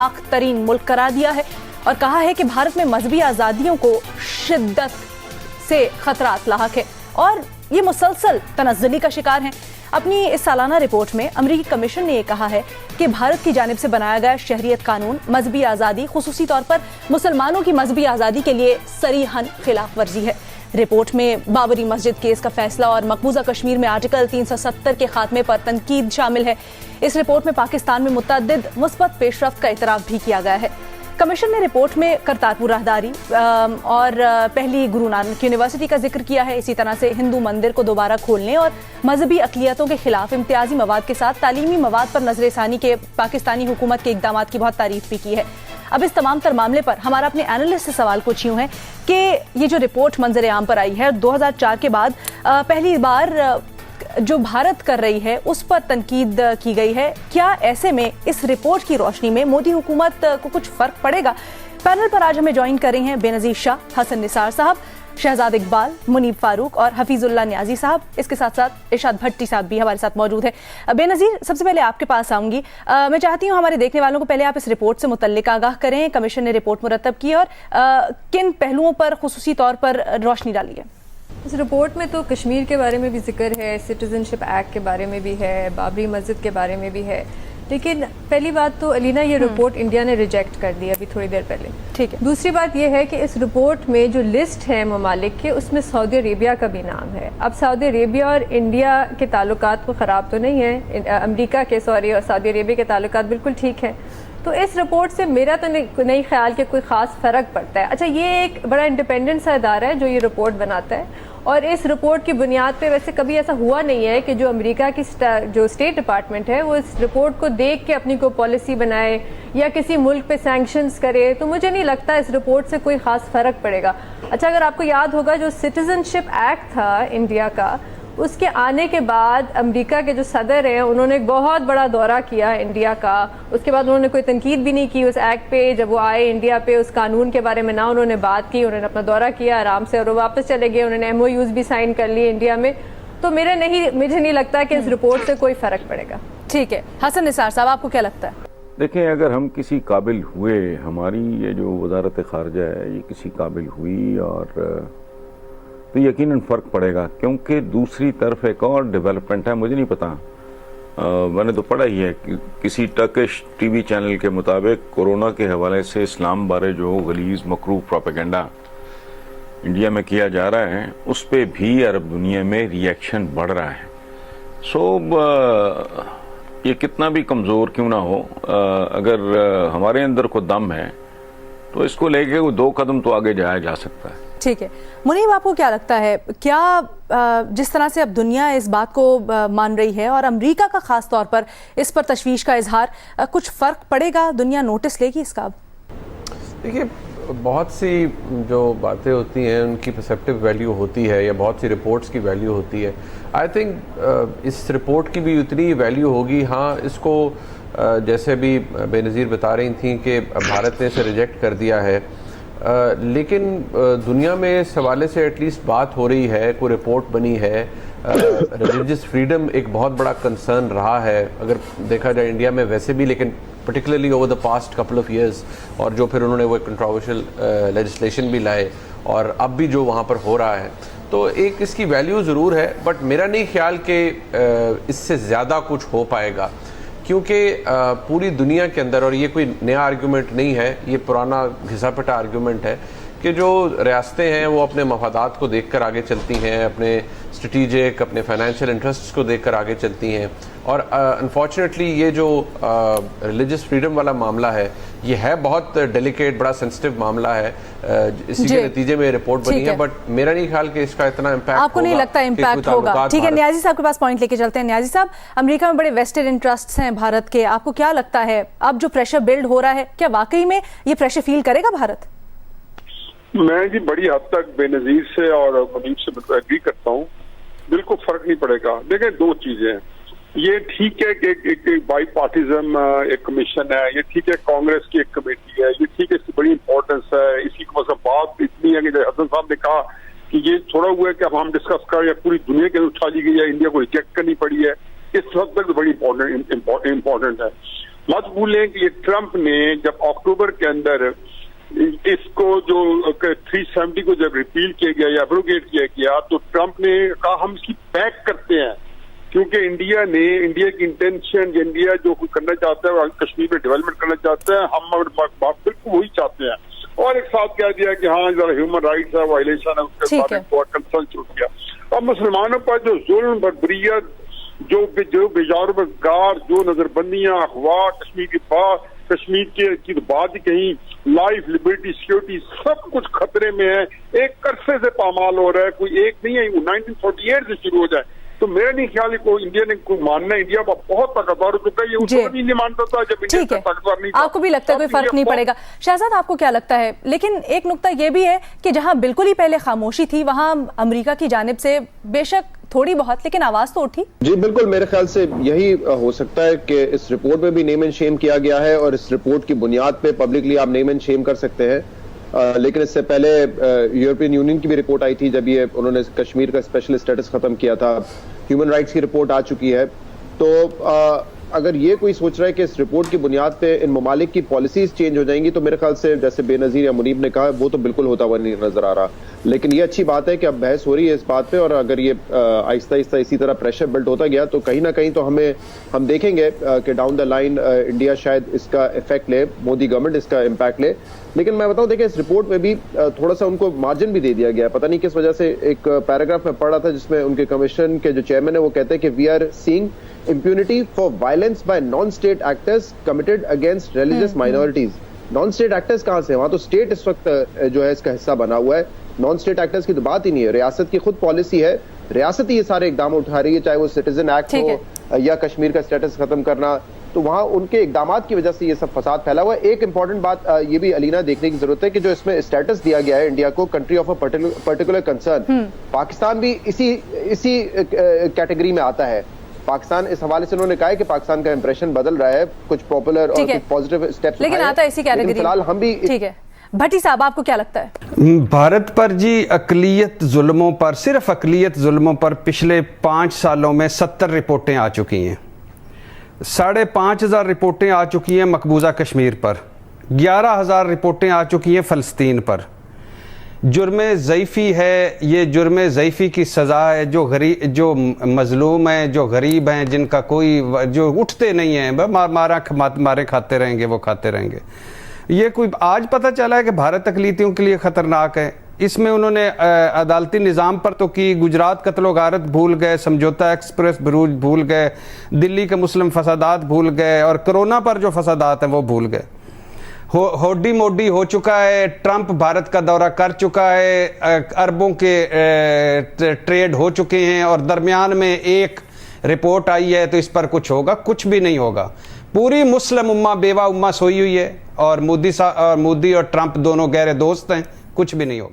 पाक तरीन मुल्क करार दिया है और कहा है कि भारत में मजहबी आज़ादियों को शिद्दत से खतरात लाहक है और ये मुसलसल तनज़्ज़ुली का शिकार हैं। अपनी इस सालाना रिपोर्ट में अमरीकी कमीशन ने ये कहा है कि भारत की जानिब से बनाया गया शहरियत कानून मजहबी आज़ादी, खुसूसी तौर पर मुसलमानों की मजहबी आज़ादी के लिए सरीहन खिलाफ वर्जी है। रिपोर्ट में बाबरी मस्जिद केस का फैसला और मकबूजा कश्मीर में आर्टिकल 370 के खात्मे पर तनकीद शामिल है। इस रिपोर्ट में पाकिस्तान में मुतअद्दिद मुस्बत पेशरफ्त का इतराफ़ भी किया गया है। कमीशन ने रिपोर्ट में करतारपुर राहदारी और पहली गुरु नानक यूनिवर्सिटी का जिक्र किया है। इसी तरह से हिंदू मंदिर को दोबारा खोलने और मजहबी अक़लियतों के खिलाफ इम्तियाजी मवाद के साथ तालीमी मवाद पर नज़र-ए-सानी के पाकिस्तानी हुकूमत के इक़दामात की बहुत तारीफ भी की है। अब इस तमाम तर मामले पर हमारा अपने एनालिस्ट से सवाल कुछ यूँ है कि ये जो रिपोर्ट मंजर आम पर आई है 2004 के बाद पहली बार जो भारत कर रही है उस पर तनकीद की गई है। क्या ऐसे में इस रिपोर्ट की रोशनी में मोदी हुकूमत को कुछ फ़र्क पड़ेगा? पैनल पर आज हमें ज्वाइन कर रही हैं बेनज़ीर शाह, हसन निसार साहब, शहजाद इकबाल, मुनीब फारूक और हफीजुल्लाह न्याजी साहब। इसके साथ साथ इरशाद भट्टी साहब भी हमारे साथ मौजूद है। बेनज़ीर, सबसे पहले आपके पास आऊँगी। मैं चाहती हूँ हमारे देखने वालों को पहले आप इस रिपोर्ट से मुतल्लिक आगाह करें। कमीशन ने रिपोर्ट मुरतब की और किन पहलुओं पर खुसूसी तौर पर रोशनी डाली है? इस रिपोर्ट में तो कश्मीर के बारे में भी जिक्र है, सिटीजनशिप एक्ट के बारे में भी है, बाबरी मस्जिद के बारे में भी है। लेकिन पहली बात तो अलीना, ये रिपोर्ट इंडिया ने रिजेक्ट कर दी अभी थोड़ी देर पहले। ठीक है। दूसरी बात ये है कि इस रिपोर्ट में जो लिस्ट है ममालिक के, उसमें सऊदी अरेबिया का भी नाम है। अब सऊदी अरेबिया और इंडिया के ताल्लुकात को ख़राब तो नहीं है, अमेरिका के और सऊदी अरेबिया के ताल्लुकात बिल्कुल ठीक है। तो इस रिपोर्ट से मेरा तो नहीं ख्याल कि कोई ख़ास फ़र्क पड़ता है। अच्छा, ये एक बड़ा इंडिपेंडेंट सा इदारा है जो ये रिपोर्ट बनाता है और इस रिपोर्ट की बुनियाद पे वैसे कभी ऐसा हुआ नहीं है कि जो अमेरिका की जो स्टेट डिपार्टमेंट है वो इस रिपोर्ट को देख के अपनी कोई पॉलिसी बनाए या किसी मुल्क पे सैंक्शंस करे। तो मुझे नहीं लगता इस रिपोर्ट से कोई ख़ास फ़र्क पड़ेगा। अच्छा, अगर आपको याद होगा जो सिटीजनशिप एक्ट था इंडिया का, उसके आने के बाद अमेरिका के जो सदर हैं उन्होंने एक बहुत बड़ा दौरा किया इंडिया का। उसके बाद उन्होंने कोई तनकीद भी नहीं की उस एक्ट पे। जब वो आए इंडिया पे, उस कानून के बारे में ना उन्होंने बात की, उन्होंने अपना दौरा किया आराम से और वो वापस चले गए। उन्होंने MOUs भी साइन कर लिए इंडिया में। तो मुझे नहीं लगता कि इस रिपोर्ट से कोई फ़र्क पड़ेगा। ठीक है, हसन निसार साहब, आपको क्या लगता है? देखें, अगर हम किसी काबिल हुए, हमारी ये जो वजारत ख़ारजा है ये किसी काबिल हुई और तो यकीनन फ़र्क पड़ेगा, क्योंकि दूसरी तरफ एक और डेवलपमेंट है। मुझे नहीं पता, मैंने तो पढ़ा ही है कि किसी टर्किश TV चैनल के मुताबिक कोरोना के हवाले से इस्लाम बारे जो गलीज़ मकरूह प्रोपेगेंडा इंडिया में किया जा रहा है उस पर भी अरब दुनिया में रिएक्शन बढ़ रहा है। ये कितना भी कमज़ोर क्यों ना हो, अगर हमारे अंदर को दम है तो इसको लेके वो 2 कदम तो आगे जाया जा सकता है। ठीक है, मुनीब, आपको क्या लगता है, क्या जिस तरह से अब दुनिया इस बात को मान रही है और अमेरिका का ख़ास तौर पर इस पर तशवीश का इजहार, कुछ फ़र्क पड़ेगा? दुनिया नोटिस लेगी इसका? देखिए, बहुत सी जो बातें होती हैं उनकी परसेप्टिव वैल्यू होती है या बहुत सी रिपोर्ट्स की वैल्यू होती है। आई थिंक इस रिपोर्ट की भी उतनी वैल्यू होगी। हाँ, इसको जैसे भी बेनज़ीर बता रही थी कि भारत ने इसे रिजेक्ट कर दिया है, लेकिन दुनिया में इस हवाले से एटलीस्ट बात हो रही है, कोई रिपोर्ट बनी है। रिलीजियस फ्रीडम एक बहुत बड़ा कंसर्न रहा है अगर देखा जाए इंडिया में वैसे भी, लेकिन particularly over the past couple of years, और जो फिर उन्होंने वो कंट्रोवर्शियल लेजिस्लेशन भी लाए और अब भी जो वहाँ पर हो रहा है, तो एक इसकी वैल्यू ज़रूर है। बट मेरा नहीं ख्याल कि इससे ज़्यादा कुछ हो पाएगा, क्योंकि पूरी दुनिया के अंदर, और ये कोई नया आर्गूमेंट नहीं है, ये पुराना घिसा पिटा आर्गूमेंट है कि जो रियासतें हैं वो अपने मफादात को देखकर आगे चलती हैं, अपने स्ट्रेटिजिक, अपने फाइनेंशियल इंटरेस्ट्स को देखकर आगे चलती हैं। और अनफॉर्चुनेटली ये जो रिलीजियस फ्रीडम वाला मामला है, ये है बहुत डेलिकेट, बड़ा सेंसिटिव मामला है। इसी के नतीजे में रिपोर्ट बनी है, बट मेरा नहीं ख्याल कि इसका इतना इम्पैक्ट आपको नहीं लगता इम्पैक्ट होगा? ठीक है, न्याजी साहब के पास पॉइंट लेके चलते हैं। न्याजी साहब, अमेरिका में बड़े वेस्टेड इंटरेस्ट्स हैं भारत के, आपको क्या लगता है अब जो प्रेशर बिल्ड हो रहा है, क्या वाकई में ये प्रेशर फील करेगा भारत? मैं जी बड़ी हद तक बेनज़ीर से और मुनीब से एग्री करता हूँ, बिल्कुल फर्क नहीं पड़ेगा। देखें, 2 चीजें, ये ठीक है कि एक बाई पार्टिजन एक कमीशन है, ये ठीक है कांग्रेस की एक कमेटी है, ये ठीक है, इसकी बड़ी इंपॉर्टेंस है। इसी की मतलब बात इतनी है कि हसन साहब ने कहा कि ये थोड़ा हुआ है कि अब हम डिस्कस कर, या पूरी दुनिया के उठा ली गई है, इंडिया को रिजेक्ट करनी पड़ी है, इस हद तक बड़ी इंपॉर्टेंट है। मत भूलें कि ये ट्रंप ने जब अक्टूबर के अंदर इसको जो 370 को जब रिपील किया गया या एब्रोगेट किया गया, तो ट्रंप ने कहा हम इसकी बैक करते हैं, क्योंकि इंडिया की इंटेंशन, इंडिया जो कुछ करना चाहता है, कश्मीर में डेवलपमेंट करना चाहता है, हम बिल्कुल वही चाहते हैं। और एक साथ कह दिया कि हाँ जरा ह्यूमन राइट्स है, वायलेशन है, उसके बारे में थोड़ा कंसर्न छूट गया। और मुसलमानों पर जो जुल्म बर्बरियत, जो बेजारगार, जो नजरबंदियां, अखवा, कश्मीर की बात ही कहीं, लाइफ, लिबर्टी, सिक्योरिटी सब कुछ खतरे में है, एक अरसे से पामाल हो रहा है, कोई एक नहीं है, 1948 से शुरू हो जाए। तो मेरा नहीं ख्याल है कोई इंडिया ने कोई मानना, इंडिया बहुत ताकतवर हो चुका है, ये उस वक्त नहीं मानता था जब इंडिया ताकतवर नहीं था। आपको भी लगता है कोई फर्क नहीं पड़ेगा? शहजाद, आपको क्या लगता है? लेकिन एक नुक्ता ये भी है कि जहां बिल्कुल ही पहले खामोशी थी, वहां अमेरिका की जानिब से बेशक थोड़ी बहुत लेकिन आवाज तो उठी। जी बिल्कुल, मेरे ख्याल से यही हो सकता है कि इस रिपोर्ट में भी नेम एंड शेम किया गया है और इस रिपोर्ट की बुनियाद पे पब्लिकली आप नेम एंड शेम कर सकते हैं। लेकिन इससे पहले यूरोपियन यूनियन की भी रिपोर्ट आई थी, जब ये उन्होंने कश्मीर का स्पेशल स्टेटस खत्म किया था। ह्यूमन राइट्स की रिपोर्ट आ चुकी है। तो अगर ये कोई सोच रहा है कि इस रिपोर्ट की बुनियाद पे इन ममालिक की पॉलिसीज चेंज हो जाएंगी, तो मेरे ख्याल से जैसे बेनजीर या मुनीब ने कहा, वो तो बिल्कुल होता हुआ नहीं नजर आ रहा। लेकिन ये अच्छी बात है कि अब बहस हो रही है इस बात पे, और अगर ये आहिस्ता आहिस्ता इसी तरह प्रेशर बिल्ड होता गया तो कहीं ना कहीं तो हम देखेंगे कि डाउन द लाइन इंडिया शायद इसका इफेक्ट ले, मोदी गवर्नमेंट इसका इम्पैक्ट ले। लेकिन मैं बताऊं, देखिए इस रिपोर्ट में भी थोड़ा सा उनको मार्जिन भी दे दिया गया है। पता नहीं किस वजह से एक पैराग्राफ में पढ़ रहा था जिसमें उनके कमीशन के जो चेयरमैन है वो कहते हैं कि we are seeing impunity for violence by non-state actors committed against religious minorities। non-state actors कहाँ से? वहाँ तो स्टेट इस वक्त जो है इसका हिस्सा बना हुआ है। non-state actors की तो बात ही नहीं है, रियासत की खुद पॉलिसी है, रियासत ही ये सारे इकदाम उठा रही है, चाहे वो सिटीजन एक्ट हो या कश्मीर का स्टेटस खत्म करना। तो वहाँ उनके इकदामात की वजह से ये सब फसाद फैला हुआ है। एक इंपॉर्टेंट बात ये भी अलीना देखने की जरूरत है कि जो इसमें स्टेटस दिया गया है इंडिया को, country of a particular concern, Pakistan भी इसी कैटेगरी में आता है। पाकिस्तान, इस हवाले से उन्होंने कहा है कि पाकिस्तान का इंप्रेशन बदल रहा है, कुछ पॉपुलर और कुछ पॉजिटिव स्टेप्स लेकिन आता है इसी कैटेगरी। फिलहाल हम भी ठीक है। भट्टी साहब, आपको क्या लगता है? भारत पर जी अकलियत जुल्मों पर, सिर्फ अकलियत जुल्मों पर पिछले 5 सालों में 70 रिपोर्टें आ चुकी हैं। 5,500 रिपोर्टें आ चुकी हैं मकबूजा कश्मीर पर, 11,000 रिपोर्टें आ चुकी हैं फ़लस्तीन पर। जुर्म ज़ईफ़ी है, ये जुर्म ज़ईफ़ी की सज़ा है। जो मज़लूम हैं, जो गरीब हैं, जिनका कोई, जो उठते नहीं हैं, मारे खाते रहेंगे, वो खाते रहेंगे। ये कोई आज पता चला है कि भारत अक़लीतियों के लिए ख़तरनाक है। इसमें उन्होंने अदालती निज़ाम पर तो की, गुजरात कत्लो गारत भूल गए, समझौता एक्सप्रेस भरूच भूल गए, दिल्ली के मुस्लिम फसादात भूल गए, और कोरोना पर जो फसादात हैं वो भूल गए। होडी मोडी हो चुका है, ट्रंप भारत का दौरा कर चुका है, अरबों के ट्रेड हो चुके हैं, और दरमियान में एक रिपोर्ट आई है, तो इस पर कुछ होगा? कुछ भी नहीं होगा। पूरी मुस्लिम उम्मा बेवा उम्मा सोई हुई है, और मोदी और ट्रंप दोनों गहरे दोस्त हैं, कुछ भी नहीं होगा।